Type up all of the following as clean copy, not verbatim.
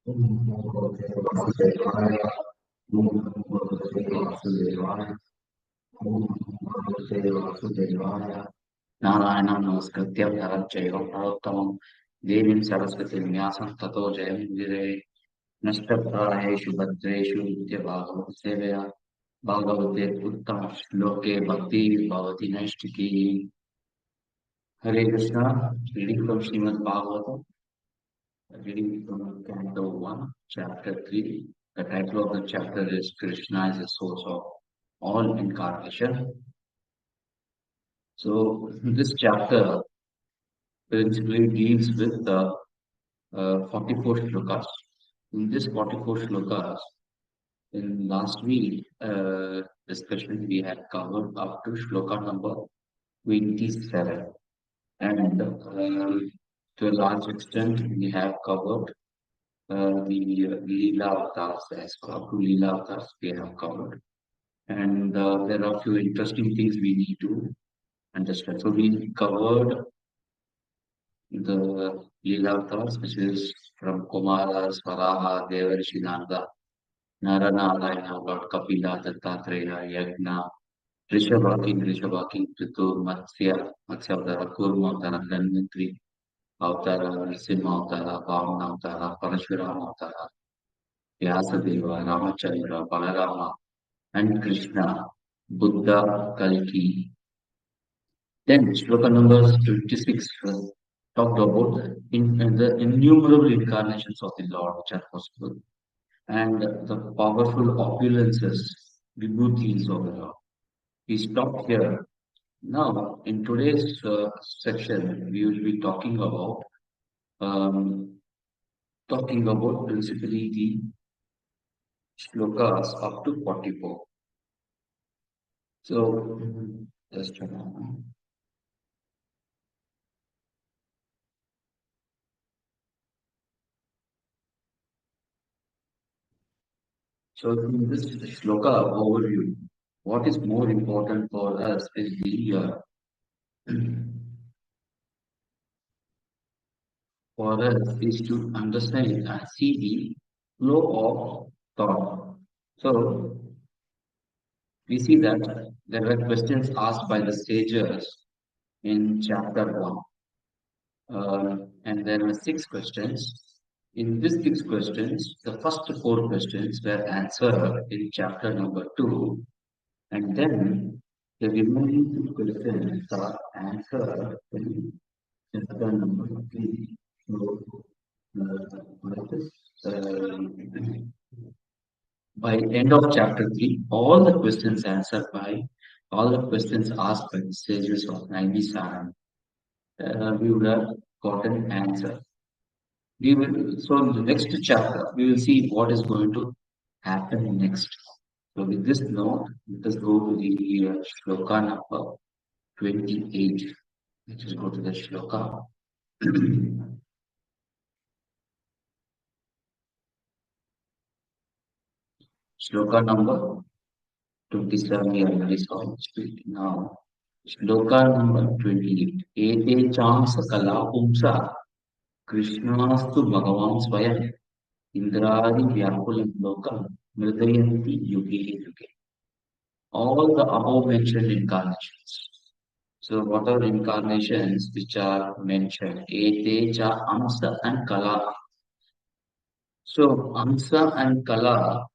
Om Bhagavate Vasudevaya. Om Bhagavate Vasudevaya. Om Bhagavate Vasudevaya. Narayana Namaskritya Bharat Jaivam Bharattamam Devim Saraswati Vyasam Tato Jayam Vire Nashtaprayeshu Bhadreshu Vidya Bhagavad Sevaya Bhagavate Uttama Shloke Bhakti Bhavati Naishtiki. Hare Krishna, reading from Srimad Bhagavatam, reading from Canto 1, Chapter 3. The title of the chapter is Krishna is the source of all incarnation. So, this chapter principally deals with the 44 shlokas. In this 44 shlokas, in last week discussion, we had covered up to shloka number 27. And to a large extent, we have covered the Leela avatars as well. Up to Leela avatars, we have covered. And there are a few interesting things we need to understand. So we covered the Leela avatars, which is from Kumara, Svaraha, Devarishi Nanda, Naranarayana, Lord Kapila, Dattatreya, Yagna, Rishabhaking, Pitu, Matsya Avtara, Kurma Avtara, Dhanvantri Avtara, Nrsimha Avtara, Vamana Avtara, Parashurama Avtara, Vyasadeva, Ramachandra, Balarama, and Krishna, Buddha, Kalki. Then shloka numbers 26 talked about the innumerable incarnations of the Lord which are possible and the powerful opulences, vibhutis of the Lord. We stop here. Now, in today's section, we will be um, talking about principally the shlokas up to 44. So, just a moment. So, in this shloka overview, what is more important for us is the for us is to understand and see the flow of thought. So, we see that there were questions asked by the sages in chapter 1, and there were 6 questions. In these 6 questions, the first 4 questions were answered in chapter number 2, and then the remaining 2 questions are answered in chapter number 3. So, like this, by end of chapter 3, all the questions asked by the sages of 97, we would have gotten answer. So in the next chapter, we will see what is going to happen next. So with this note, let us go to the shloka number 28. Let us go to the shloka. Shloka number 27, we already saw it now. Shloka number 28. Ete cham sakala pumsa Krishnastu Bhagavan Swayam Indradi Vyakulam Lokam Mridayanti Yuge Yuge. All the above mentioned incarnations. So what are incarnations which are mentioned? Ete cha Amsa and Kala. So Amsa and Kala,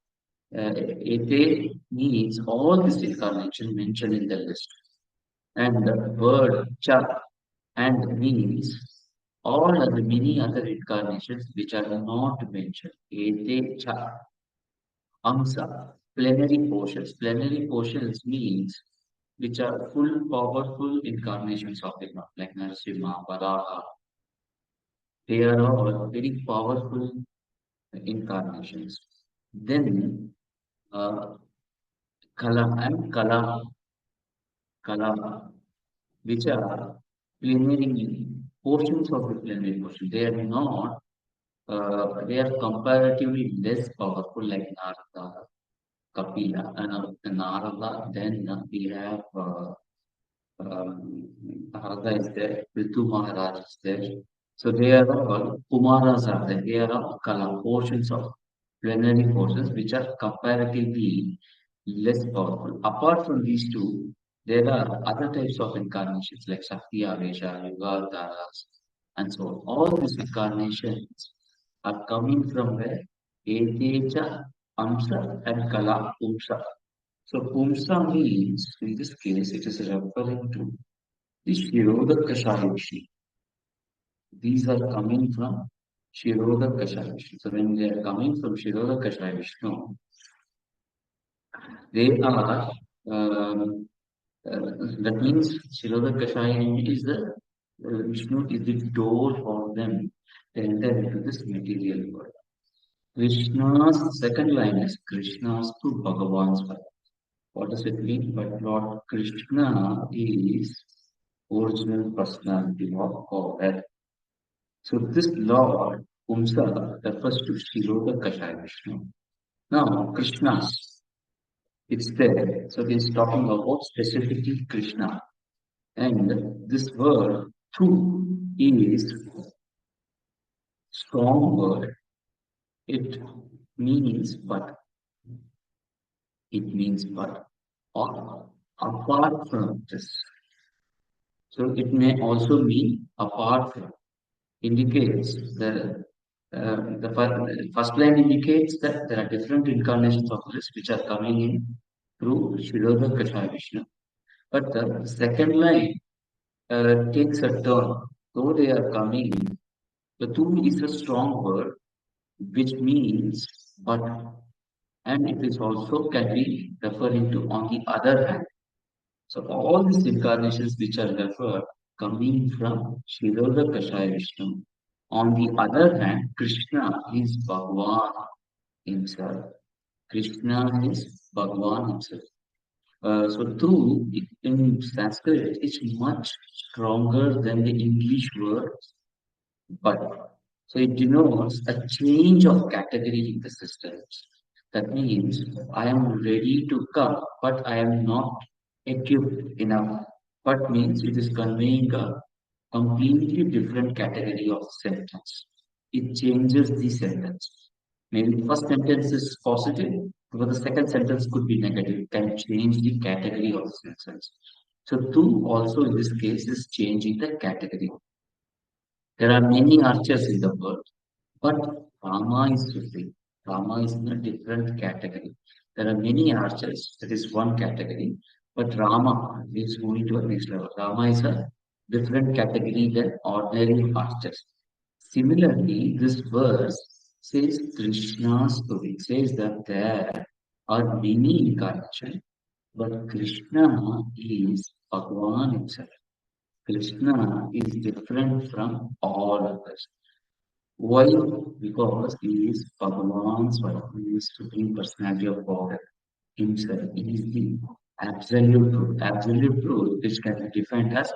Ete means all these incarnations mentioned in the list. And the word cha and means all other many other incarnations which are not mentioned. Ete cha amsa, plenary portions. Plenary portions means which are full powerful incarnations of the Lord, like Narasimha, Varaha. They are all very powerful incarnations. Then Kala, which are plenary portions of the plenary portion. They are not, they are comparatively less powerful like Narada, Kapila, and Narada. Then we have Narada is there, Ritu Maharaj is there, So they are all Kumaras are there. They are all Kala portions of plenary forces which are comparatively less powerful. Apart from these two, there are other types of incarnations like Shakti Avesha, Yuga Dharas, and so on. All these incarnations are coming from where? Eteja, Amsa, and Kala Pumsa. So Pumsa means, in this case, it is referring to the Shirodakashaya Vishnu. These are coming from Shirodakashaya Vishnu. So when they are coming from Shirodakashaya Vishnu, they are, um, that means Shirodakashaya is the, Vishnu is the door for them to enter into this material world. Krishna's second line is Krishna's to Bhagavan's world. What does it mean? But Lord Krishna is original personality of God. So this Lord, Pumsa, refers to Shirodakashaya Vishnu. Now, Krishna's, it's there. So he's talking about specifically Krishna. And this word, tu, is strong word. It means but. It means but. Apart from this. So it may also mean apart from. Indicates the first line indicates that there are different incarnations of this which are coming in through Shirodha Kashaya Vishnu. But the second line takes a turn. Though they are coming, the two is a strong word which means but, and it is also can be referring to on the other hand. So all these incarnations which are referred coming from Shirodha Kashaya Vishnu. On the other hand, Krishna is Bhagwan himself. Krishna is Bhagwan himself. So tu in Sanskrit is much stronger than the English word but. So it denotes a change of category in the systems. That means I am ready to come, but I am not equipped enough. But means it is conveying a completely different category of sentence. It changes the sentence. Maybe the first sentence is positive, but the second sentence could be negative. It can change the category of sentence. So two also in this case is changing the category. There are many archers in the world, but Rama is supreme. Rama is in a different category. There are many archers, that is one category, but Rama is moving to a next level. Rama is a different category than ordinary archers. Similarly, this verse says Krishna's story. It says that there are many incarnations, but Krishna is Bhagavan himself. Krishna is different from all others. Why? Because he is Bhagavan's wife. He is Supreme Personality of God himself. He is the absolute truth. Absolute truth which can be defined as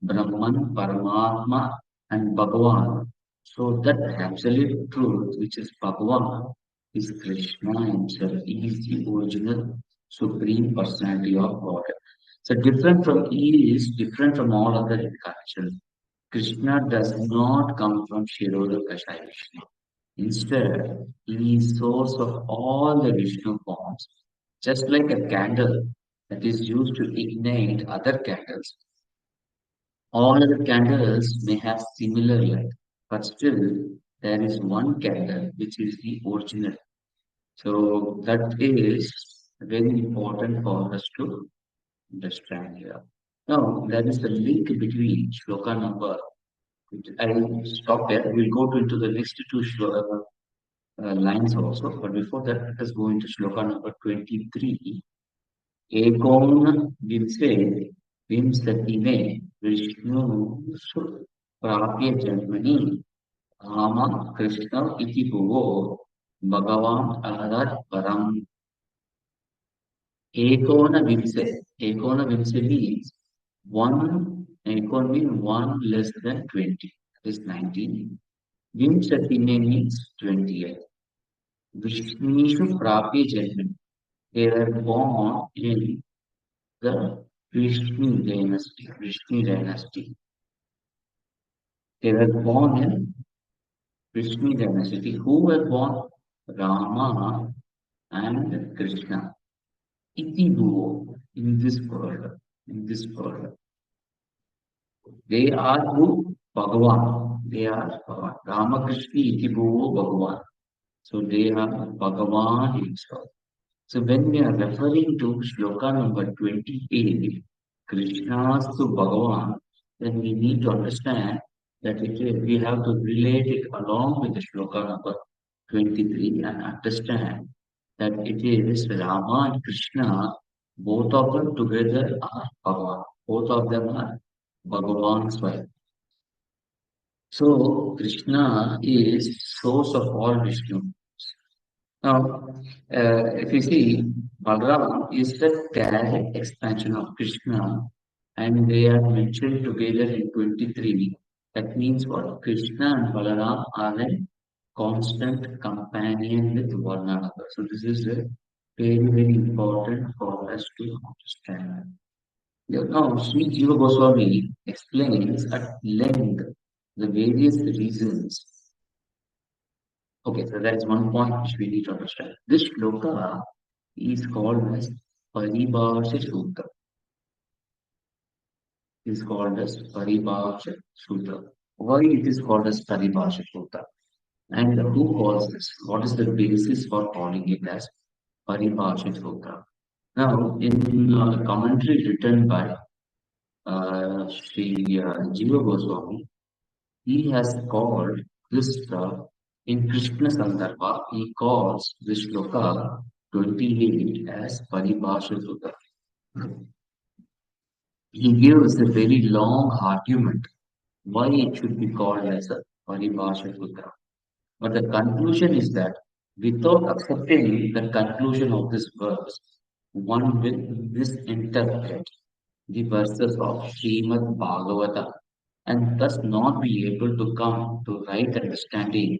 Brahman, Paramatma, and Bhagavan. So that absolute truth which is Bhagavan is Krishna himself. He is the original Supreme Personality of God. So he is different from all other incarnations. Krishna does not come from Shirodakashaya Vishnu. Instead, he is source of all the Vishnu forms, just like a candle that is used to ignite other candles. All other candles may have similar light, but still there is one candle which is the original. So that is very important for us to understand here. Now, there is a link between shloka number. I'll stop there. We'll go into the next two lines also. But before that, let us go into shloka number 23. Ekon Vimse Vimsati me Vishnu Prapya Janmani Rama Krishna Iti Bhuvo Bhagavan Aharat Param Ekona Vimse. Ekona Vimse means one, Ekon means one less than 20. That is 19. Vimsati means 28. Vishnishu Prapi Janman. They were born in the Vishnu dynasty. Vishnu dynasty. They were born in Vishnu dynasty. Who were born? Rama and Krishna. Iti Bhuvo in this world. In this world. They are who? Bhagavan. They are Bhagavan. Ramakrishna Iti Bhuvo Bhagavan. So they are Bhagavan himself. So when we are referring to shloka number 28, Krishna's to Bhagavan, then we need to understand that we have to relate it along with the shloka number 23 and understand that it is Rama and Krishna, both of them together are Bhagavan. Both of them are Bhagavan's wife. So Krishna is source of all Vishnu. Now, if you see, Balaram is the direct expansion of Krishna, and they are mentioned together in 23. That means what? Krishna and Balaram are a constant companion with one another. So this is a very, very important for us to understand. Now, Sri Jiva Goswami explains at length the various reasons. Okay, so that is one point which we need to understand. This shloka is called as Paribhasha Sutra. Is called as Paribhasha Sutra. Why it is called as Paribhasha Sutra? And who calls this? What is the basis for calling it as Paribhasha Sutra? Now, in commentary written by Sri Jiva Goswami, he has called this in Krishna Sandarbha, he calls this shloka 28 as Paribhasha Sutra. He gives a very long argument why it should be called as a Paribhasha Sutra. But the conclusion is that without accepting the conclusion of this verse, one will misinterpret the verses of Srimad Bhagavata and thus not be able to come to right understanding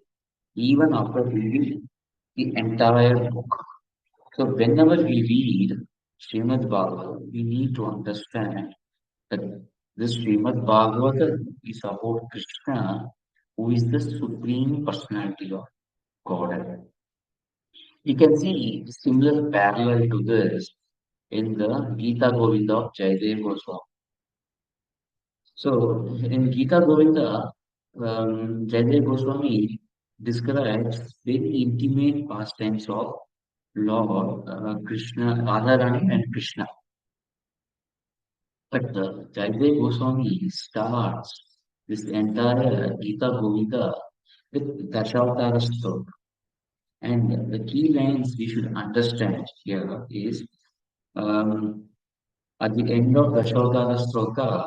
even after reading the entire book. So whenever we read Srimad Bhagavatam, we need to understand that this Srimad Bhagavatam is about Krishna, who is the supreme personality of Godhead. You can see similar parallel to this in the Gita Govinda of Jayadeva Goswami. So in Gita Govinda, Jayadeva Goswami describes very intimate pastimes of Lord Krishna, Radharani and Krishna. But Jayadeva Goswami starts this entire Gita Govinda with Dashavatara Stotra. And the key lines we should understand here is at the end of Dashavatara Stotra,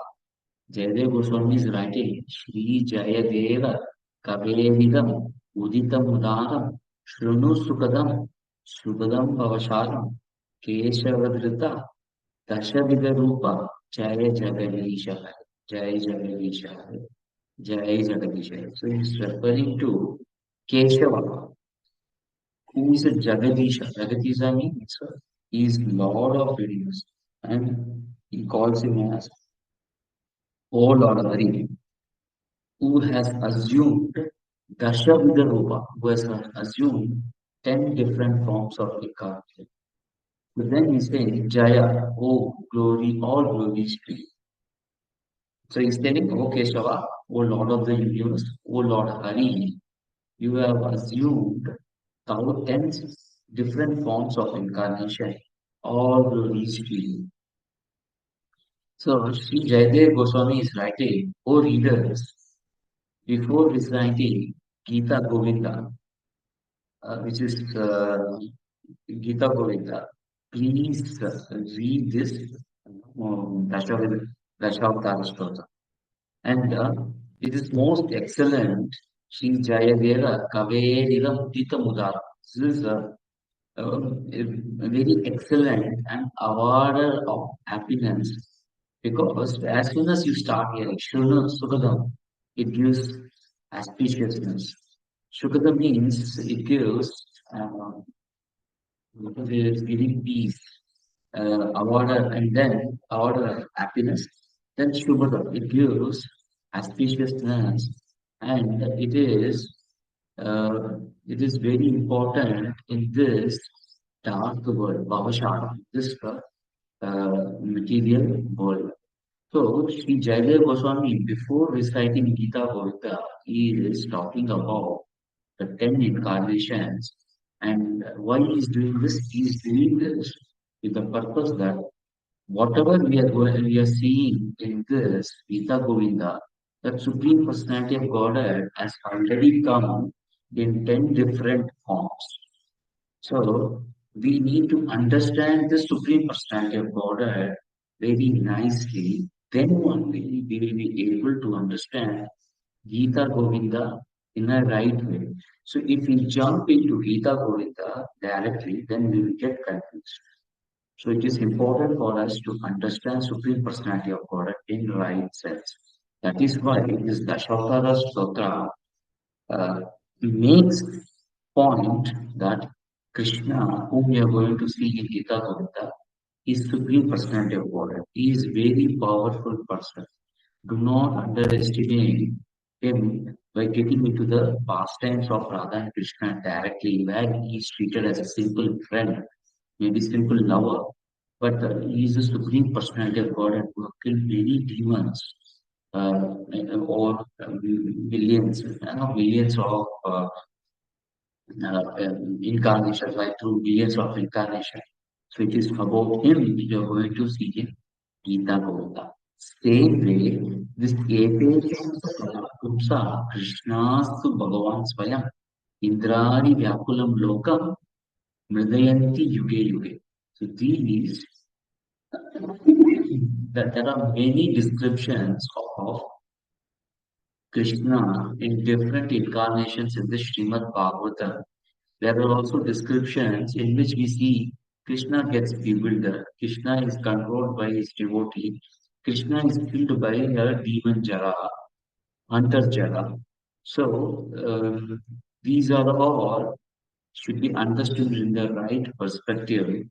Jayadeva Goswami is writing Shri Jayadeva Kavevidam Uditam Udanam Shrunu Sukadam Subhadam Pavasharam Keshavadrita Dashavida Rupa Jaya Jagadisha Jaya Jagadisha Jaya Jagadisha. So he's referring to Keshava, who is a Jagadisha. Jagadisha means he is Lord of Universe, and he calls him as O Lord Hari, who has assumed Dashavida Rupa, who has assumed 10 different forms of incarnation. But then he says, Jaya, oh glory, all glories to you. So he's telling, O Keshava, O Lord of the universe, O Lord Hari, you have assumed thou 10 different forms of incarnation, all glories to you. So Sri Jayadeva Goswami is writing, O readers, before reciting Gita Govinda, which is Gita Govinda, please read this Dashavatara Stotram. And it is most excellent. Sri Jayadeva Kavedira Tita Mudara. This is a very excellent and award of happiness because as soon as you start hearing Shruna Sukadam, it gives auspiciousness. Sukadam means it gives giving peace, award and then award of happiness. Then Shubhadam, it gives auspiciousness And uh, it is very important in this dark world, Bhavashana, this material world. So, Sri Jayadeva Goswami, before reciting Gita Govinda, he is talking about the 10 incarnations and why he is doing this. He is doing this with the purpose that whatever we are seeing in this Gita Govinda, that Supreme Personality of Godhead has already come in 10 different forms. So we need to understand the Supreme Personality of Godhead very nicely. Then only we will be able to understand Gita Govinda in a right way. So if we jump into Gita Govinda directly, then we will get confused. So it is important for us to understand Supreme Personality of God in right sense. That is why this Dashavatara Stotra uh, makes point that Krishna, whom we are going to see in Gita Govinda, is Supreme Personality of God. He is very powerful person. Do not underestimate him by getting into the pastimes of Radha and Krishna directly, where he is treated as a simple friend, maybe simple lover, but he is the supreme personality of God and who have killed many demons or millions, not millions of incarnations, right, through millions of incarnations. So it is about him you are going to see in Gita Govinda. Same way, this Pumsa Krishnastu Bhagavan Swayam Indrani Vyakulam Lokam Mridayanti Yuge Yuge. So these that there are many descriptions of Krishna in different incarnations in the Srimad Bhagavatam. There are also descriptions in which we see Krishna gets bewildered. Krishna is controlled by his devotee. Krishna is killed by a demon Jara, hunter Jara. So these are all should be understood in the right perspective.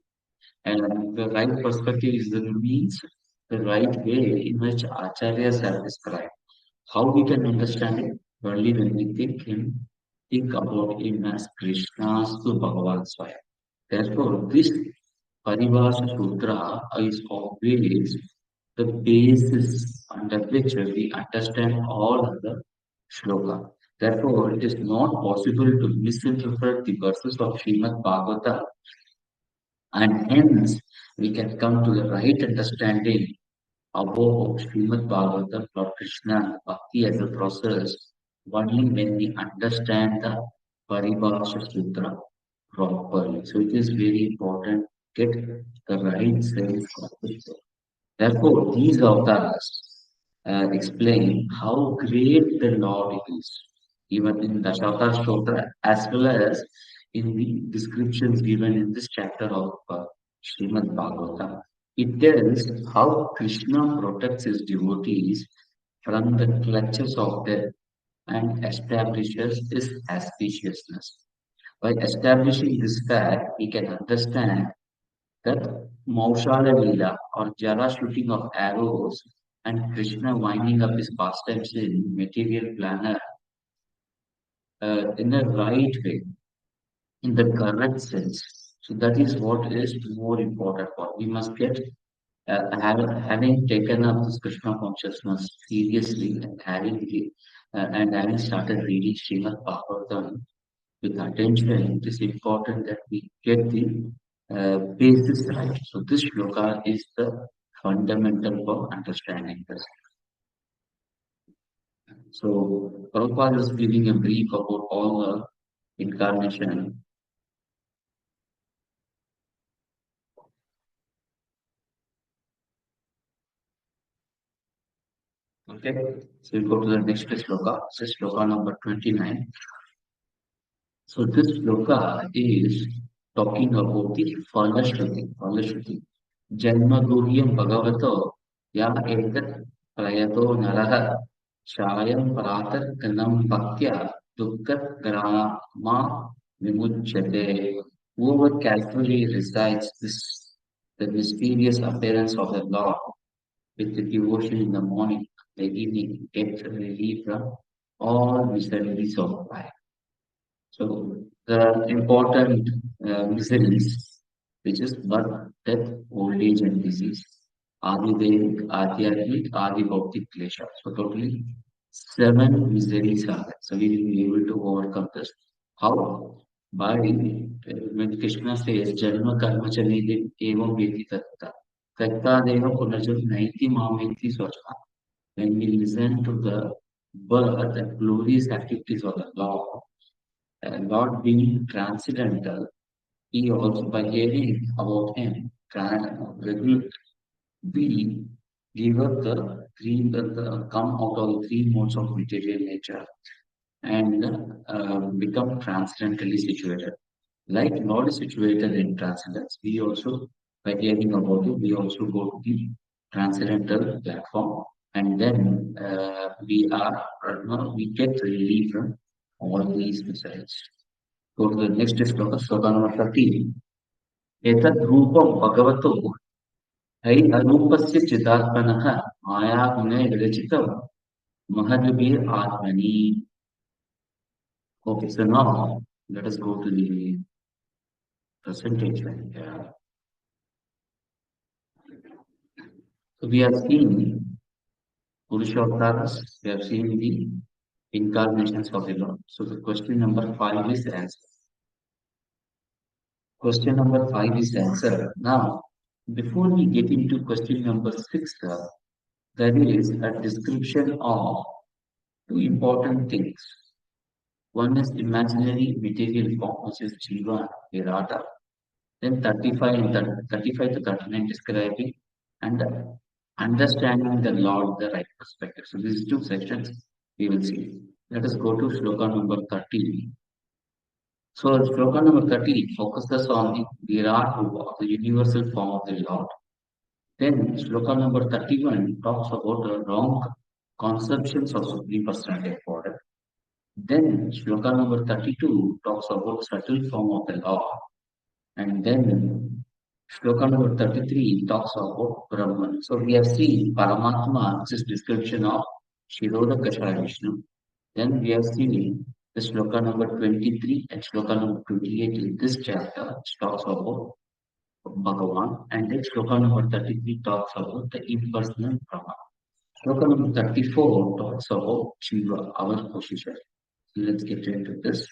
And the right perspective is the means, the right way in which acharyas have described. How we can understand it? Only when we think about him as Krishna's to Bhagavan Swayam. Therefore, this Parivasa Sutra is always the basis under which we understand all other shloka. Therefore, it is not possible to misinterpret the verses of Srimad Bhagavatam, and hence we can come to the right understanding above Srimad Bhagavatam for Krishna and Bhakti as a process only when we understand the Paribhasha Sutra properly. So it is very important to get the right sense of it. Therefore, these avatars explain how great the Lord is, even in the Dashavatara Stotra, as well as in the descriptions given in this chapter of Srimad Bhagavatam. It tells how Krishna protects his devotees from the clutches of death and establishes his auspiciousness. By establishing this fact, we can understand that Maushala Leela or Jara shooting of arrows and Krishna winding up his pastimes in material planet in the right way, in the correct sense. So that is what is more important for. We must get having taken up this Krishna consciousness seriously and having started reading Srimad Bhagavatam with attention, it is important that we get the basis right. So this shloka is the fundamental for understanding this. So Prabhupada is giving a brief about all the incarnation. Okay, so we go to the next shloka. This is shloka number 29. So this shloka is talking about the Phalashruti. Phalashruti. Janma Guhyam Bhagavato Ya Etat Prayato Naraha Shayam Pratar Kanam Bhaktya Dukkat Grama Vimuchyate. Whoever carefully recites this, the mysterious appearance of the Lord with the devotion in the morning, the evening, gets relief from all miseries of life. So there are important miseries, which is birth, death, old age, and disease. Adi-Vedic, Adhyatmic, Adi-Bhautik Klesha. So totally seven miseries are there. So we will be able to overcome this. How? By when Krishna says, Janma Karma Chanidin Evam Vedi Tatta. Tatta Deva Punarjan Naiti Mameti Swachha. When we listen to the birth and glorious activities of the Lord, Lord being transcendental, he also, by hearing about him, we give up the come out of the three modes of material nature and become transcendentally situated. Like Lord is situated in transcendence, we also, by hearing about it, we also go to the transcendental platform, and then we get relief from all these miseries. Go to the next sloka, sloka number 13. एतद् रूपं भगवतो है अरूपस्य चिदात्मनः मायागुणे विरचितं महद्भिः आत्मनि. Okay, so now let us go to the presentation. So we have seen Purushottaras, we have seen the incarnations of the Lord. So the question number 5 is answered. Question number 5 is answered. Now, before we get into question number 6, there is a description of two important things. One is imaginary material form, which is Jiva, Virata. Then 35 and 35 to 39 describing and understanding the Lord, the right perspective. So these two sections we will see. Let us go to sloka number 30. So sloka number 30 focuses on the Virat Rupa, the universal form of the Lord. Then sloka number 31 talks about the wrong conceptions of Supreme Personality of Godhead. Then sloka number 32 talks about subtle form of the Lord. And then sloka number 33 talks about Brahman. So we have seen Paramatma, which is description of Shiroda Kashaya Vishnu. Then we have seen the sloka number 23 and sloka number 28 in this chapter, which talks about Bhagavan. And then sloka number 33 talks about the impersonal Brahman. Sloka number 34 talks about Shiva, our position. So let's get into this.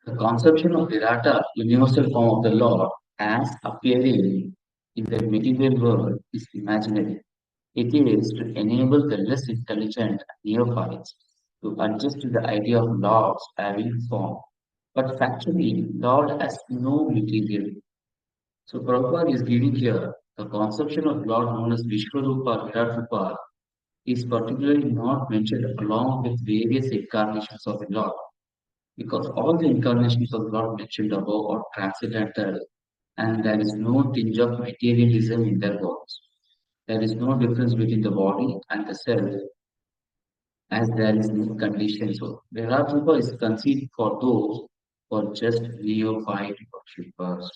The conception of Virata, universal form of the Lord, as appearing in the material world is imaginary. It is to enable the less intelligent neophytes to adjust to the idea of Lords having form. But factually, Lord has no material. So Prabhupada is giving here the conception of Lord known as Vishwarupa, Virat is particularly not mentioned along with various incarnations of the Lord, because all the incarnations of God mentioned above are transcendental and there is no tinge of materialism in their works. There is no difference between the body and the self as there is no condition. So Virajupa is conceived for those who are just neophyte worshippers.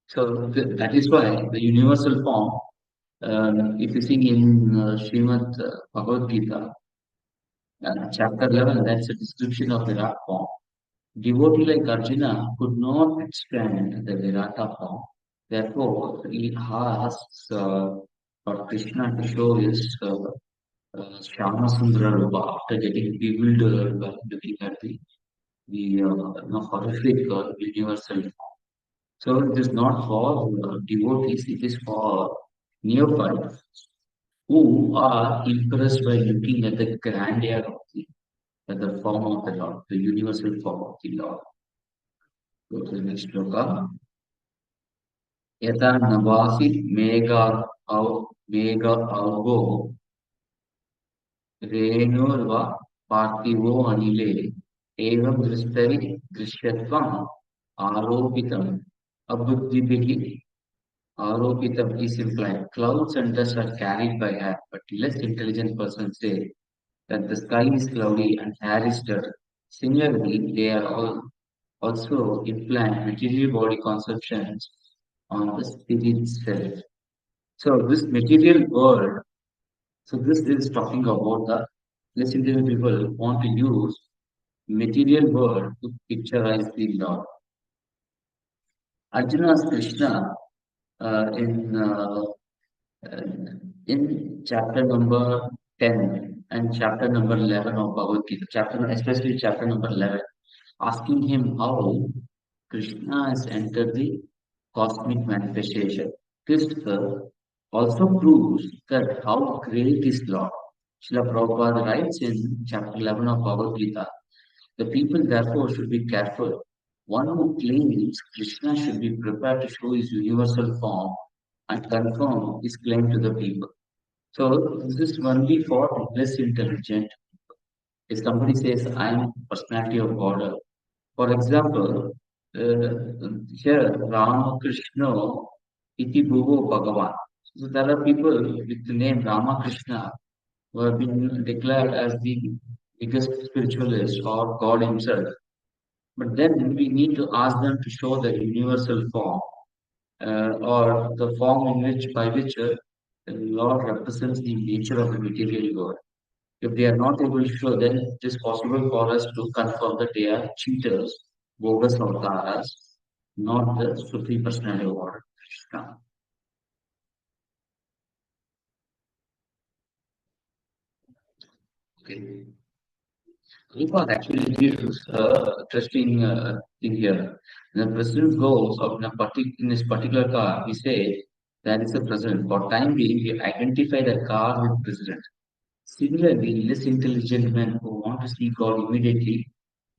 So that is why the universal form, if you see in Srimad Bhagavad Gita, chapter 11, that's a description of Virat form. Devotee like Arjuna could not withstand the Virata form. Therefore, he asks for Krishna to show his Shama Sundara Rupa after getting bewildered by looking at the horrific universal form. So it is not for devotees, it is for neophytes who are impressed by looking at the grandeur of the form of the Lord, the universal form of the Lord. Go to the next sloka. यथा नवासि मेघ औगो रेणुर्वा पार्थिवो अनिले एवं दृश्यत्वम् आरोपितम् अबुद्धिभिः आरोपितम् is implied. Clouds and dust are carried by air, but less intelligent persons say that the sky is cloudy and air is dirt. Similarly, they are all also implant material body conceptions on the spirit self. So this material world, so this is talking about the less intelligent people want to use material world to picturize the Lord. Arjuna's Krishna uh, in chapter number 10 and chapter number 11 of Bhagavad Gita, especially chapter number 11, asking him how Krishna has entered the cosmic manifestation. This also proves that how great is Lord. Srila Prabhupada writes in chapter 11 of Bhagavad Gita, the people therefore should be careful. One who claims Krishna should be prepared to show his universal form and confirm his claim to the people. So this is only for less intelligent. If somebody says, I am personality of God, for example, here Ramakrishna Iti Bhuvo Bhagavan. So there are people with the name Ramakrishna who have been declared as the biggest spiritualist or God himself. But then we need to ask them to show the universal form or the form in which by which the Lord represents the nature of the material world. If they are not able to show, then it is possible for us to confirm that they are cheaters, bogus avatars, not the Supreme Personality of Lord Krishna. Okay. Prabhupada actually gives interesting thing here. The president goes of in this particular car, we say that is a president. For time being, we identify the car with president. Similarly, less intelligent men who want to see God immediately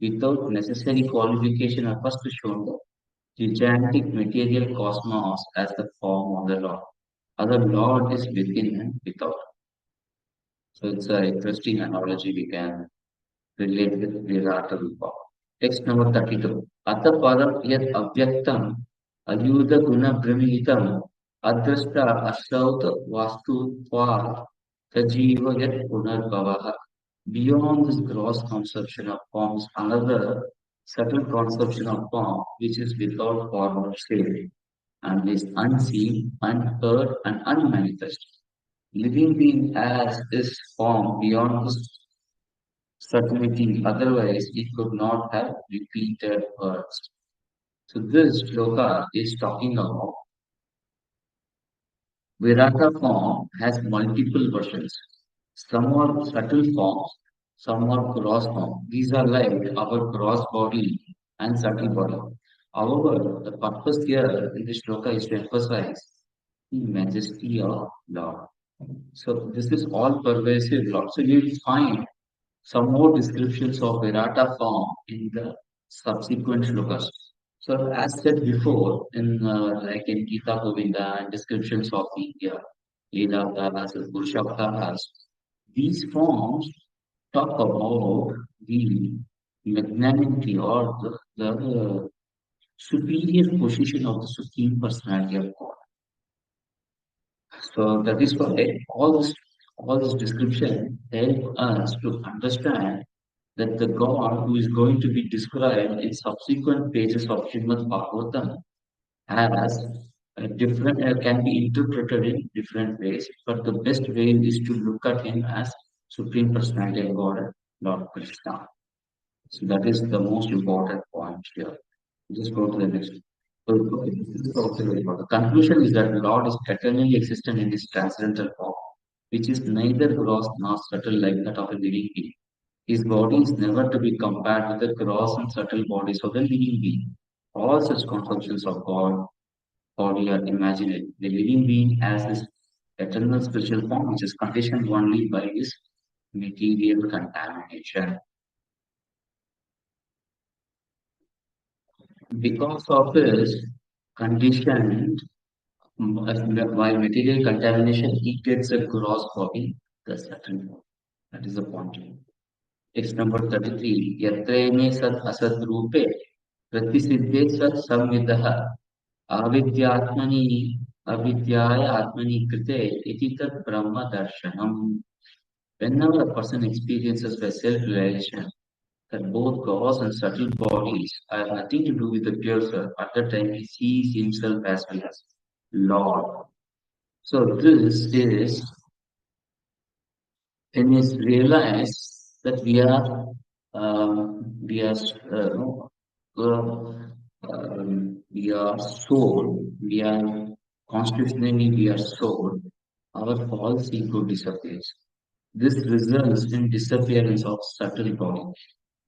without necessary qualification are first shown the gigantic material cosmos as the form of the Lord. Other Lord is within and without. So it's an interesting analogy we can relate with Virata Rupa. Text number 32. Atha param yad avyaktam ayuda guna brahmitam adrasta asaut vastu tva sajiva yat punarbhavaha. Beyond this gross conception of forms, another subtle conception of form which is without form or shape and is unseen, unheard, and unmanifest. Living being as is form beyond this subtlety, otherwise he could not have repeated words. So this shloka is talking about Virata form has multiple versions. Some are subtle forms, some are gross form. These are like our gross body and subtle body. However, the purpose here in this shloka is to emphasize the majesty of Lord. So this is all pervasive Lord. So you will find some more descriptions of Virata form in the subsequent shlokas. So as said before, in like in Gita Govinda and descriptions of the Lila Avtaras and Purusha Avtaras, these forms talk about the magnanimity or the superior position of the Supreme Personality of God. So that is why all this description help us to understand that the God who is going to be described in subsequent pages of Srimad Bhagavatam has a different can be interpreted in different ways, but the best way is to look at him as Supreme Personality of God, Lord Krishna. So that is the most important point here. Just go to the next. So, okay, this is also very important. The conclusion is that Lord is eternally existent in his transcendental form, which is neither gross nor subtle like that of a living being. His body is never to be compared with the gross and subtle bodies of the living being. All such conceptions of God body are imaginary. The living being has this eternal spiritual form, which is conditioned only by his material contamination. Because of his conditioned by material contamination, he gets a gross body, the subtle form. That is the point. Text number 33. Yatrene sat asad rupe प्रतिसिद्धे सत् संविदः अविद्यात्मनि अविद्याय आत्मनि कृते इति तत् ब्रह्म darshanam. Whenever a person experiences by self-realization that both gross and subtle bodies have nothing to do with the pure self, at that time he sees himself as well as Lord. So this is when we realize that no, we are soul, we are constitutionally we are soul, our false ego disappears. This results in disappearance of subtle body.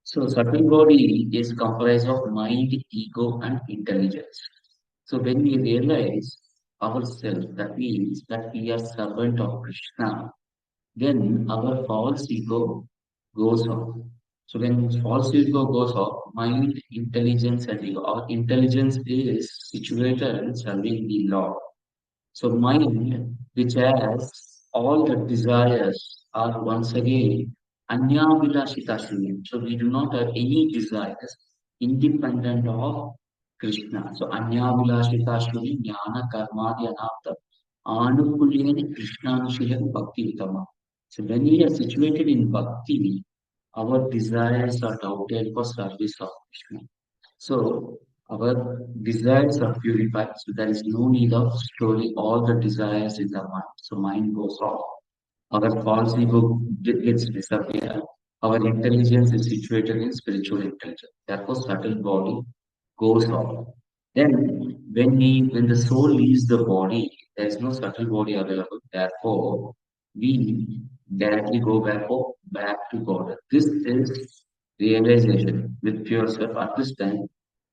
So subtle body is comprised of mind, ego, and intelligence. So when we realize ourselves, that means that we are servant of Krishna, then our false ego goes off. So when false ego goes off, mind, intelligence, and ego. Our intelligence is situated in serving the Lord. So mind, which has all the desires, are once again Anyavilashitashuni. So we do not have any desires independent of Krishna. So Anyavilashitashuni Jnana Karmadi Anapta Anukulyani Krishnanushilan Bhakti Utama. So when we are situated in Bhakti, our desires are doubted for service of Krishna. So our desires are purified. So there is no need of storing all the desires in the mind. So mind goes off. Our false ego gets disappear. Our intelligence is situated in spiritual intelligence. Therefore, subtle body goes off. Then, when the soul leaves the body, there is no subtle body available. Therefore, we directly go back to God. This is realization with pure self. At this time,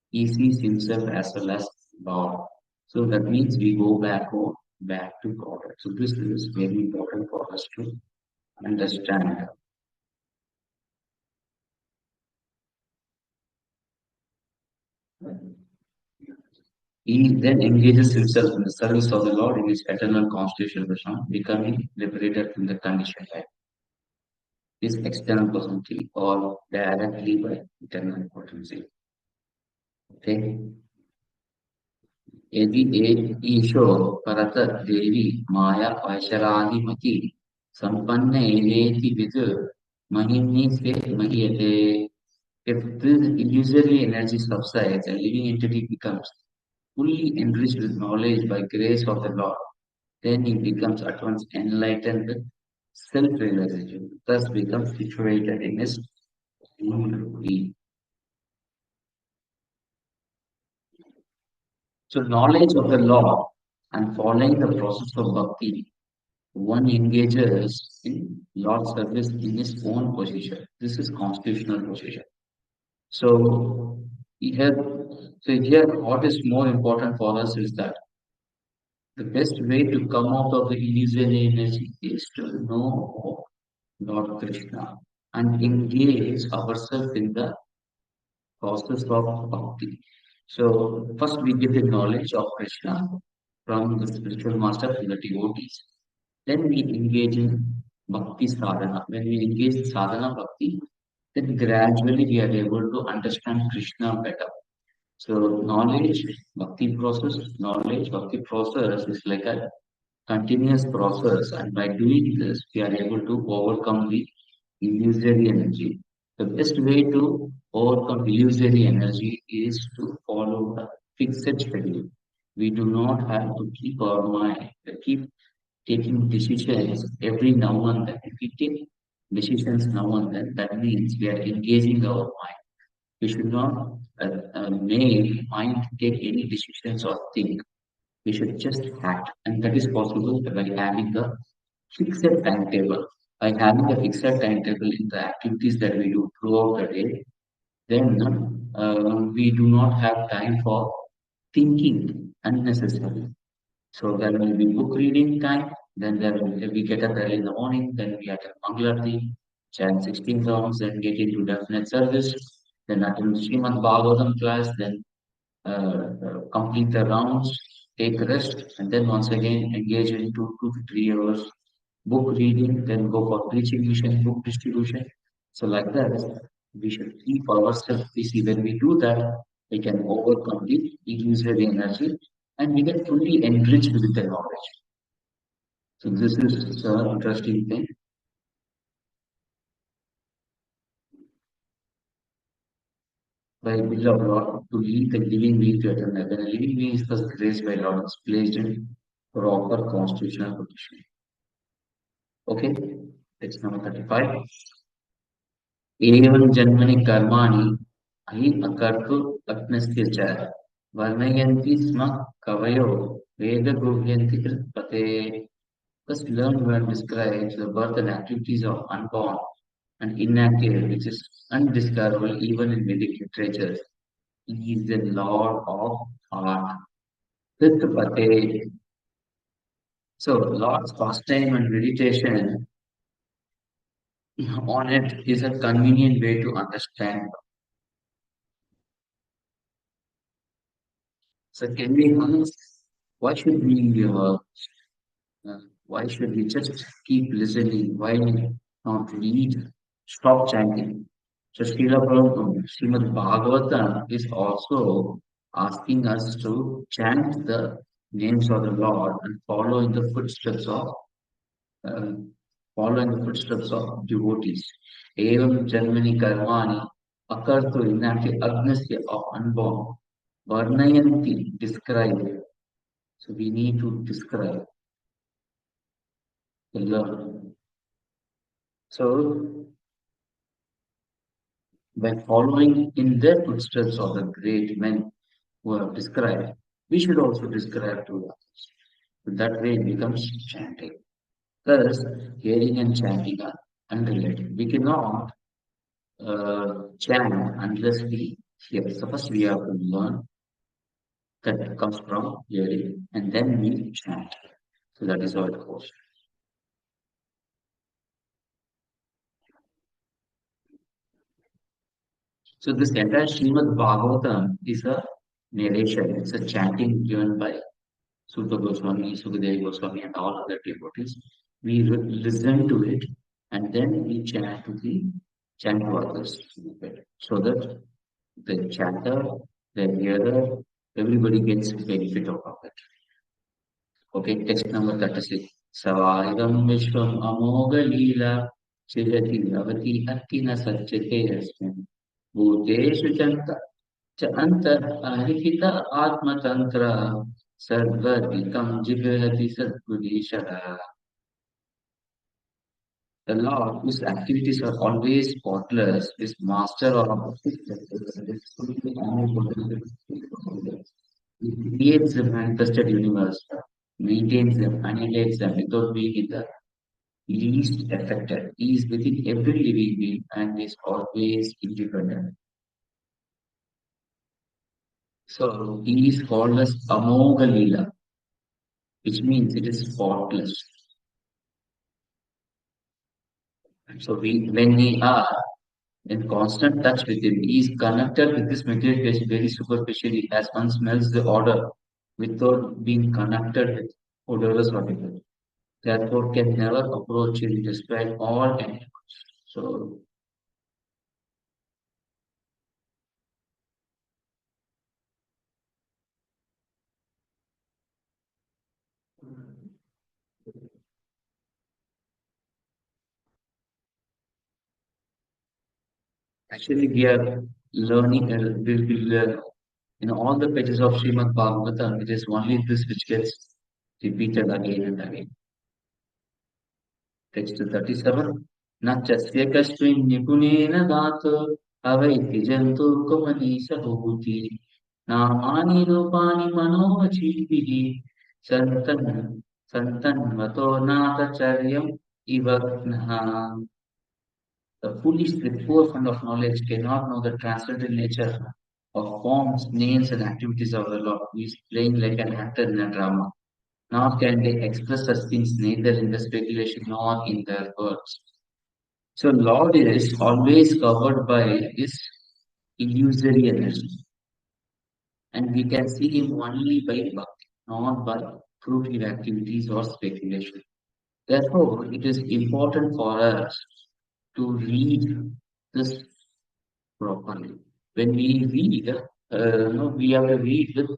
he sees himself as well as God. So that means we go back to God. So this is very important for us to understand. He then engages himself in the service of the Lord in his eternal constitutional vision, becoming liberated from the conditioned life. His external personality or directly by internal potency. Okay. यदि एक ईशो परत देवी माया ऐशरादिमति संपन्न एवेति विदु महिम्नि से महीयते. If this illusory energy subsides, a living entity becomes fully enriched with knowledge by grace of the Lord, then he becomes at once enlightened with self-realization, thus becomes situated in his own being. So knowledge of the law and following the process of bhakti, one engages in Lord service in his own position. This is constitutional position. So here, what is more important for us is that the best way to come out of the illusory energy is to know Lord Krishna and engage ourselves in the process of bhakti. So first we get the knowledge of Krishna from the spiritual master, from the devotees. Then we engage in bhakti sadhana. When we engage in sadhana bhakti, then gradually we are able to understand Krishna better. So knowledge, bhakti process is like a continuous process, and by doing this, we are able to overcome the illusory energy. The best way to overcome illusory energy is to follow the fixed schedule. We do not have to keep our mind, keep taking decisions every now and then. If we take decisions now and then, that means we are engaging our mind. We should not make mind take any decisions or think. We should just act, and that is possible by having a fixed timetable. By having a fixed timetable in the activities that we do throughout the day, then we do not have time for thinking unnecessarily. So there will be book reading time, then there will we get up early in the morning, then we attend Mangalarti, chant 16 rounds, then get into definite service, then attend Srimad Bhagavatam class, then complete the rounds, take rest, and then once again engage in 2 to 3 hours book reading, then go for preaching mission, book distribution. So like that, we should keep ourselves busy. When we do that, we can overcome the illusory energy and we get fully enriched with the knowledge. So this is an interesting thing. By will of Lord to lead the living being to eternal. When a living being is first graced by Lord, is placed in proper constitutional protection. Okay, text number 35. एवं जन्मनि कर्माणि हि अकर्तु अग्नस्य च वर्णयन्ति स्म कवयो वेदगुह्यन्ति कृत्पते. Thus learn word describes the birth and activities of unborn and inactive, which is undiscoverable even in Vedic literature. He is the Lord of art. Pate. So, Lord's pastime and meditation on it is a convenient way to understand. So, can we ask why should we why should we just keep listening? Why not read? Stop chanting. So Srila Prabhupada, Srimad Bhagavatam is also asking us to chant the names of the Lord and uh, follow in the footsteps of devotees. Evam Janmani Karmani Akartu Inati Agnasya of unborn. Varnayanti describe. So we need to describe the learn. So by following in their footsteps of the great men who have described, we should also describe to others. That way it becomes chanting. Thus, hearing and chanting are unrelated. We cannot chant unless we hear. So first we have to learn that comes from hearing and then we chant. So that is how it goes. So this entire Srimad Bhagavatam is a narration. It's a chanting given by Suta Goswami, Sukadeva Goswami, and all other devotees. We listen to it and then we chant to others so that the chanter, the hearer, everybody gets benefit out of it. Okay, text number 36. Savaidam Vishwam Amoga Leela Chirati Ravati Attina Satchate Asmin Bhuteshu Chanta Chanta Ahikita Atma Tantra Sarvadikam Jivati Sadgurishara. The Lord, whose activities are always spotless, is master of he creates the manifested universe, maintains them, annihilates them without being in the least affected. He is within every living being and is always independent. So he is called as Amoga Leela, which means it is spotless. So when we are in constant touch with him, he is connected with this material creation very superficially as one smells the odor without being connected with odorous particles. Therefore can never approach him despite all efforts. So actually we are learning, we will learn in all the pages of Srimad Bhagavatam, it is only this which gets repeated again and again. Text 37. न चस्य कस्मिन् निपुणेन गातो अवैति जन्तुर्गमनीषभूति नामानि रूपाणि मनोवचीभिः सन्तन् सन्तन्वतो नाथचर्यम् इव घ्नः. The foolish with poor fund of knowledge cannot know the transcendental nature of forms, names, and activities of the Lord, who is playing like an actor in a drama. Nor can they express such things neither in the speculation nor in their words. So Lord is always covered by his illusory energy, and we can see him only by bhakti, not by fruitive activities or speculation. Therefore, it is important for us to read this properly. When we read, we have to read with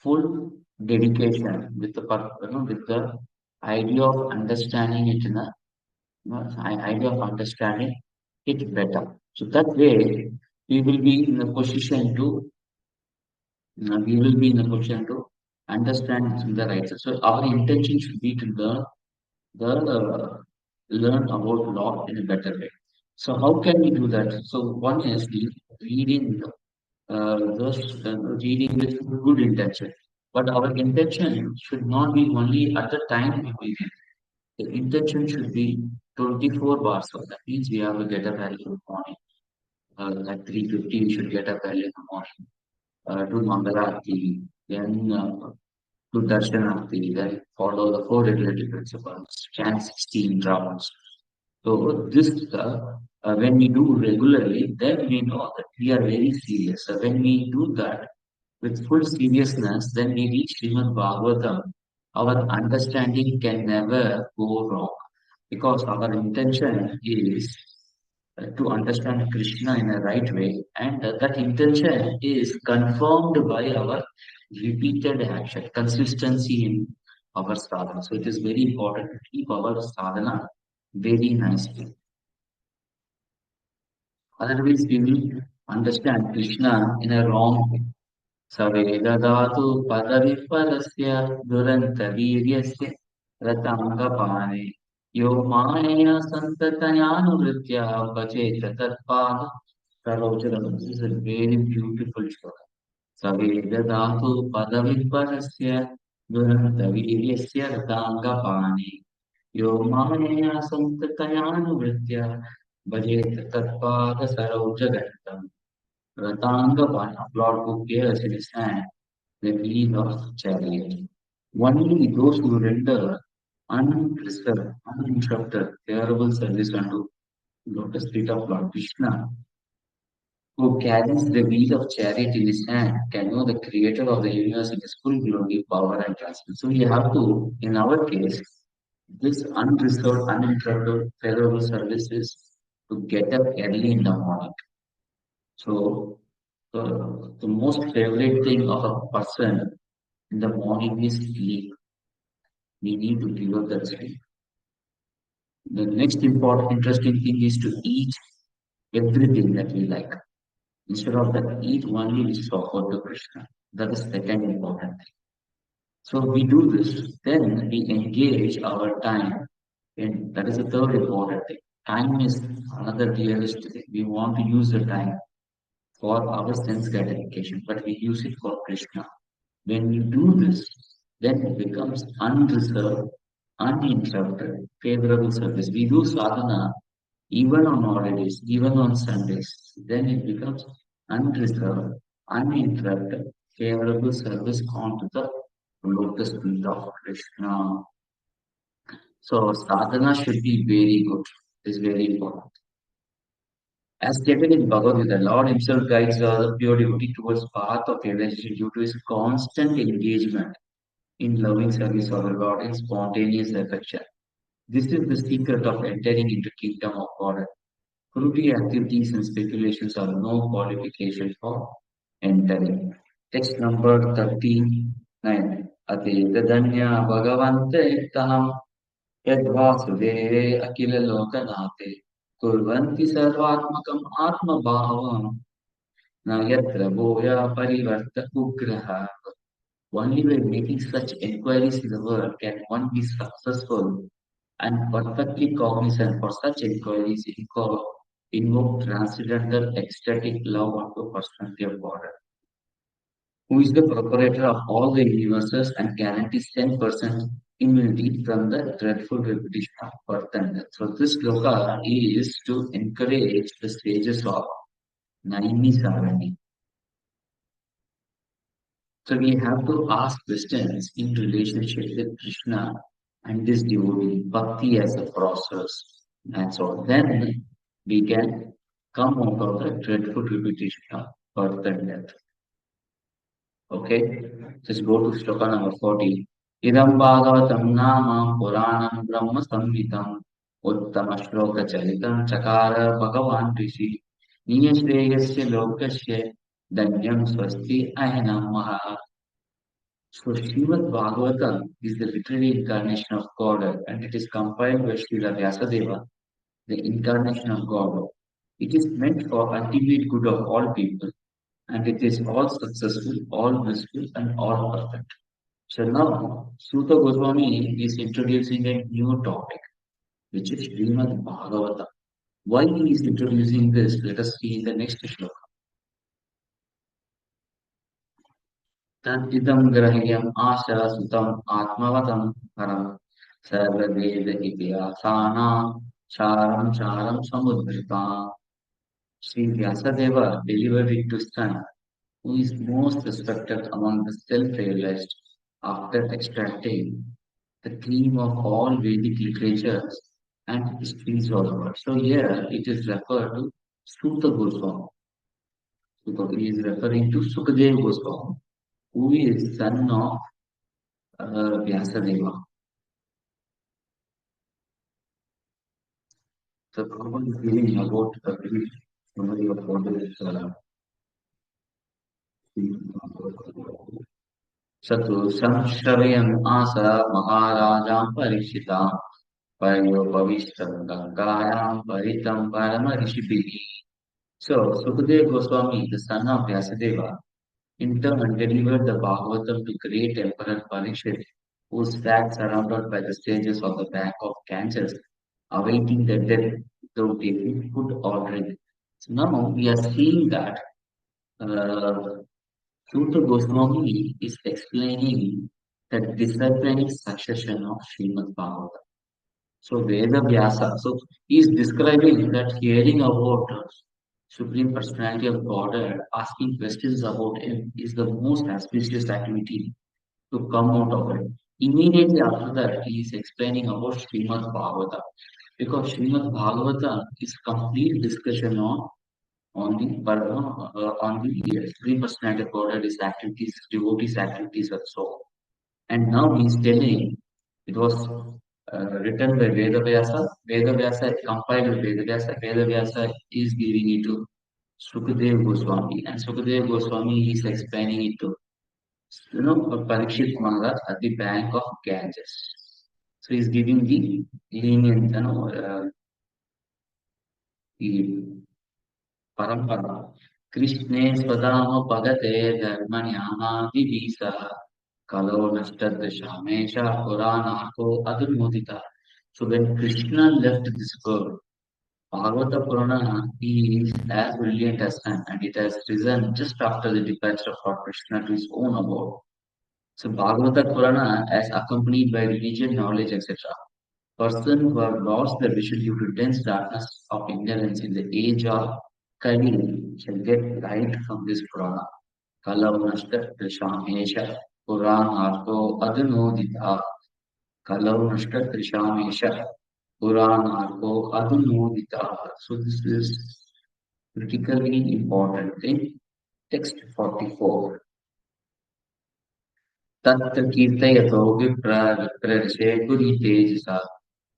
full dedication, with with the idea of understanding it in a idea of understanding it better. So that way, we will be in a position to understand in the right sense. So our intention should be to learn about law in a better way. So how can we do that? So one is the reading reading with good intention. But our intention should not be only at the time we read. The intention should be 24 bars. So that means we have to get up early in the morning. At 3:50, we should get up early in the morning. Do Mangalarti, then do Darshanarti, then follow the four regulatory principles, chant 16 rounds. So this, when we do regularly, then we know that we are very serious. So when we do that with full seriousness, then we reach Srimad Bhagavatam. Our understanding can never go wrong because our intention is to understand Krishna in a right way, and that intention is confirmed by our repeated action, consistency in our sadhana. So it is very important to keep our sadhana very nicely. Otherwise, we will understand Krishna in a wrong way. सवेददातु पदविपरस्य दुरन्तवीर्यस्य रताङ्गपाणे यो मायया सन्ततयानुवृत्य भजेत तत्पाद सरोजरम्. This is a very beautiful shloka. सवेददातु पदविपरस्य दुरन्तवीर्यस्य रताङ्गपाणे यो मायया सन्ततयानुवृत्य भजेत तत्पाद सरोजगन्तम्. Ratangavana, Lord who bears in his hand the wheel of chariot. Only those who render unreserved, uninterrupted, terrible service unto lotus feet of Lord Krishna, who carries the wheel of chariot in his hand, can know the creator of the universe in his full glory, power, and transcendence. So we have to, in our case, this unreserved, uninterrupted, terrible service is to get up early in the morning. So the most favorite thing of a person in the morning is sleep. We need to give up that sleep. The next important, interesting thing is to eat everything that we like. Instead of that, eat only which is offered to Krishna. That is second important thing. So we do this, then we engage our time, and that is the third important thing. Time is another dearest thing. We want to use the time for our sense gratification, but we use it for Krishna. When we do this, then it becomes unreserved, uninterrupted, favorable service. We do sadhana even on holidays, even on Sundays. Then it becomes unreserved, uninterrupted, favorable service onto the lotus feet of Krishna. So sadhana should be very good. It's very important. As stated in Bhagavad Gita, Lord Himself guides the pure devotee towards path of realization due to His constant engagement in loving service of the Lord in spontaneous affection. This is the secret of entering into kingdom of God. Fruity activities and speculations are no qualification for entering. Text number 39. Atedadanya bhagavante taham yadvasudeve akila lokanate kurvanti sarvatmakam atma bhavam na yatra boya parivarta ugraha. Only by making such inquiries in the world can one be successful and perfectly cognizant for such inquiries invoke transcendental ecstatic love unto personality of God, who is the proprietor of all the universes and guarantees 10% immunity from the dreadful repetition of birth and death. So this sloka is to encourage the stages of Naimi Sarani. So we have to ask questions in relationship with Krishna and this devotee, bhakti as a process, and so on. Then we can come out of the dreadful repetition of birth and death. Okay, let's go to sloka number 40. Idam bhagavatam nama puranam brahma samhitam uttama shloka charitam chakara bhagavan rishi niyashreyasya lokasya danyam swasti ayanam maha. So Srimad Bhagavatam is the literary incarnation of God, and it is compiled by Srila Vyasadeva, the incarnation of God. It is meant for ultimate good of all people, and it is all successful, all blissful, and all perfect. So now, Suta Goswami is introducing a new topic, which is Srimad Bhagavata. Why he is introducing this? Let us see in the next shloka. तदिदं ग्रह्यम् आशासुतम् आत्मवतं परम् सर्ववेद इतिहासानां सारं सारं समुद्धृताम्. Sri Vyasadeva delivered it to son, who is most respected among the self-realized after extracting the theme of all Vedic literatures and histories also. So here it is referred to Suta Goswami. So he is referring to Sukadeva Goswami, who is son of Vyasadeva. So Prabhupada is giving about a brief summary of what is Satu Samshravayam Asa Maharajaam Parikshita Paryopavistam Gangayam Paritam Paramarishibihi. So Sukadeva Goswami, the son of Vyasadeva, in turn delivered the Bhagavatam to great Emperor Parikshit, who sat surrounded by the sages on the bank of Ganges, awaiting the death without taking food or drink. So now we are seeing that uh, Suta Goswami is explaining the disciplining succession of Srimad Bhagavatam. So Veda Vyasa, so he is describing that hearing about Supreme Personality of Godhead, asking questions about him is the most auspicious activity to come out of it. Immediately after that, he is explaining about Srimad Bhagavatam because Srimad Bhagavatam is complete discussion on the Supreme Personality of Godhead, his activities, devotees' activities, and so on. And now he is telling it was written by Veda Vyasa. Veda Vyasa compiled with Veda Vyasa. Veda Vyasa is giving it to Sukadev Goswami, and Sukadev Goswami is explaining it to Parikshit Maharaj at the bank of Ganges. So he's giving the lenient, the parampara. Krishne Swadama Pagate Dharmanyana Vivisa Kalo Nashtadrishamesha Puranako Adunmodita. So when Krishna left this world, Bhagavata Purana is as brilliant as sun, and it has risen just after the departure of Lord Krishna to his own abode. So Bhagavata Purana as accompanied by religion, knowledge, etc. Person who have lost their vision due to dense darkness of ignorance in the age of Kali shall get light from this Purana. Kalavnashta Trishamesha Puranarko Adunodita. Kalavnashta Trishamesha Puranarko Adunodita. So this is critically important thing. Text 44. तत्र कीर्तयतो विप्रऋषे पुरी तेजसा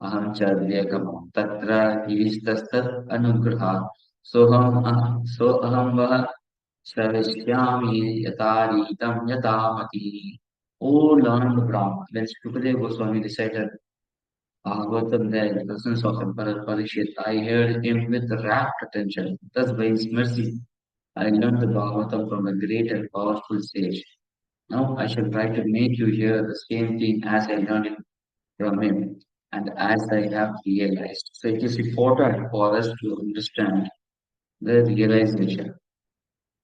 अहं चार्यगमं तत्र गिरिस्तस्तत् अनुग्रहात् सोऽहं वः श्रविष्यामि यथारीतं यथामति. O learned Brahma, when Sukadeva Goswami recited Bhagavatam there in the presence of Emperor Parikshit, I heard him with rapt attention. Thus by his mercy, I learned the Bhagavatam from a great and powerful sage. Now I shall try to make you hear the same thing as I learned it from him and as I have realized. So it is important for us to understand the realization.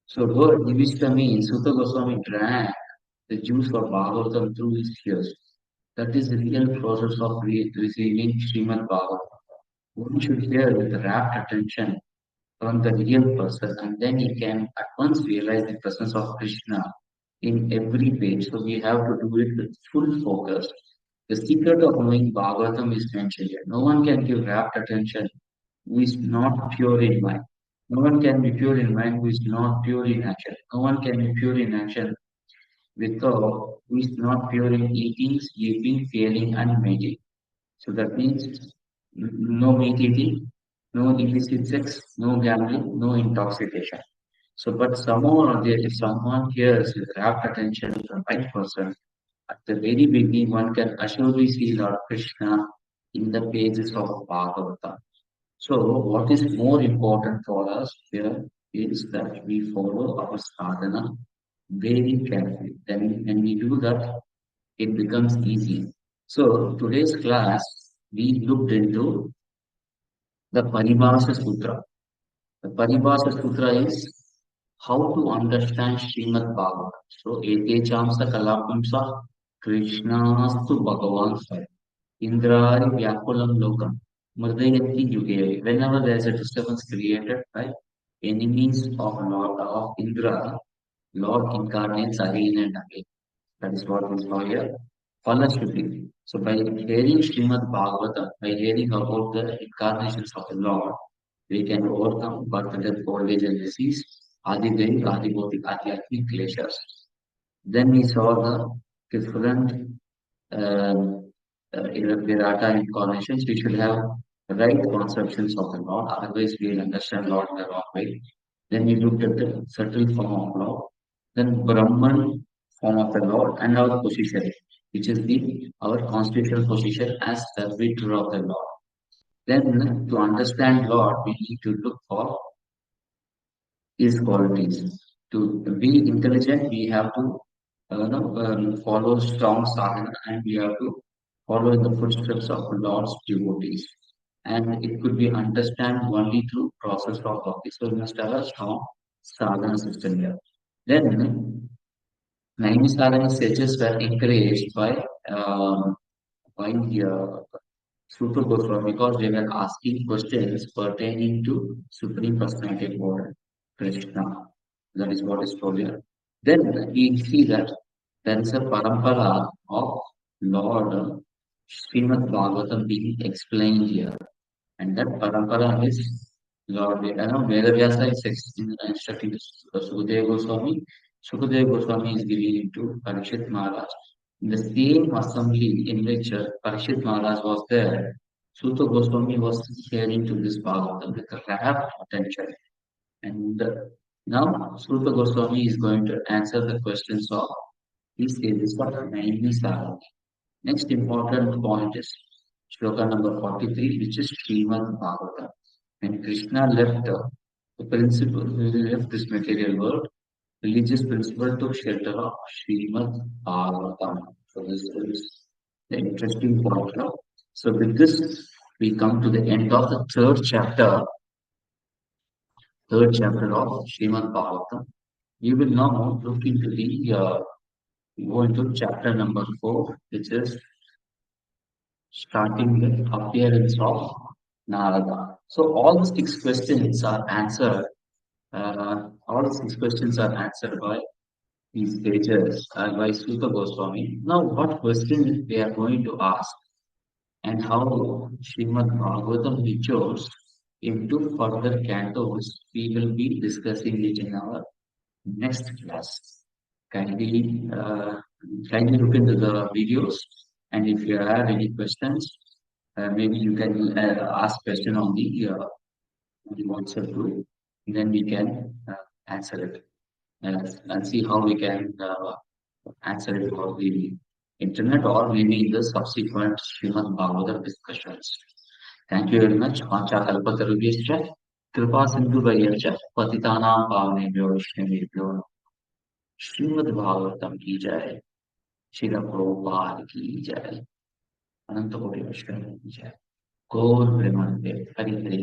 So word Yudhishthira means Sutta Goswami drank the juice of Bhagavatam through his ears. That is the real process of receiving Srimad Bhagavatam. One should hear with rapt attention from the real person, and then he can at once realize the presence of Krishna in every page. So we have to do it with full focus. The secret of knowing Bhagavatam is mentioned here. No one can give rapt attention who is not pure in mind. No one can be pure in mind who is not pure in action. No one can be pure in action without who is not pure in eating, sleeping, feeling, and mating. So that means no meat eating, no illicit sex, no gambling, no intoxication. So, but somehow or other, if someone hears with rapt attention the right person, at the very beginning, one can assuredly see Lord Krishna in the pages of Bhagavatam. So, what is more important for us here is that we follow our sadhana very carefully. Then, when we do that, it becomes easy. So today's class, we looked into the Paribhasa Sutra. The Paribhasa Sutra is how to understand Srimad Bhagavatam. So, Ete Chamsa Kalapamsa Krishnastu Bhagavan Sai. Indrari Vyakulam Lokam. Murdayanti Yuge. Whenever there is a disturbance created by enemies of Lord of Indra, Lord incarnates again and again. That is what we saw here. Falashruti. So by hearing Srimad Bhagavatam, by hearing about the incarnations of the Lord, we can overcome birth, death, old age, and disease, Adi Dev, Adi Bhautik, Adhyatmic kleshas. Then we saw the different in the Virata incarnations. We should have right conceptions of the Lord, otherwise we will understand Lord in the wrong way. Then we looked at the subtle form of Lord, then Brahman form of the Lord, and our position, which is the our constitutional position as the victor of the Lord. Then to understand Lord, we need to look for his qualities. To be intelligent, we have to follow strong sadhana and we have to follow in the footsteps of Lord's devotees. And it could be understand only through process of bhakti. So we must have a strong sadhana system here. Then Naimisarani sages were encouraged by Super Goswami because they were asking questions pertaining to Supreme Personality of God, Krishna. That is what is told here. Then we see that there is a parampara of Lord Srimad Bhagavatam being explained here. And that parampara is Lord Vedavyasa is instructing Sukadeva Goswami. Sukadeva Goswami is giving it to Parikshit Maharaj. In the same assembly in which Parikshit Maharaj was there, Suta Goswami was hearing to this Bhagavatam with rapt attention. And now Suta Goswami is going to answer the questions of these sages of Naini Sarati. Next important point is shloka number 43, which is Srimad Bhagavatam. When Krishna left the principle, he left this material world, religious principle took shelter of Srimad Bhagavatam. So this is the interesting point now. So with this, we come to the end of the third chapter of Srimad Bhagavatam. We will now look into go into chapter number 4, which is starting with appearance of Narada. So all the six questions are answered. All the six questions are answered by these pages by Suta Goswami. Now, what question they are going to ask and how Srimad Bhagavatam matures into further cantos, we will be discussing it in our next class. Kindly, kindly look into the videos, and if you have any questions, maybe you can ask question on the WhatsApp group. Then we can answer it and see how we can answer it over the internet or maybe in the subsequent Srimad Bhagavatam discussions. Thank you very much. Pancha Kalpatarubhyascha, Kripa Sindhu Vayyascha, Patitanam Pavnebhyo Vaishnavebhyo Shrimad Bhagavatam की जय श्रील प्रभुपाद की जय अनंत कोटि वैष्णव की जय गौर ब्रह्मांड हरि हरि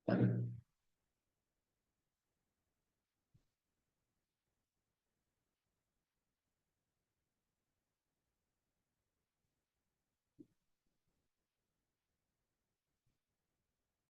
हरि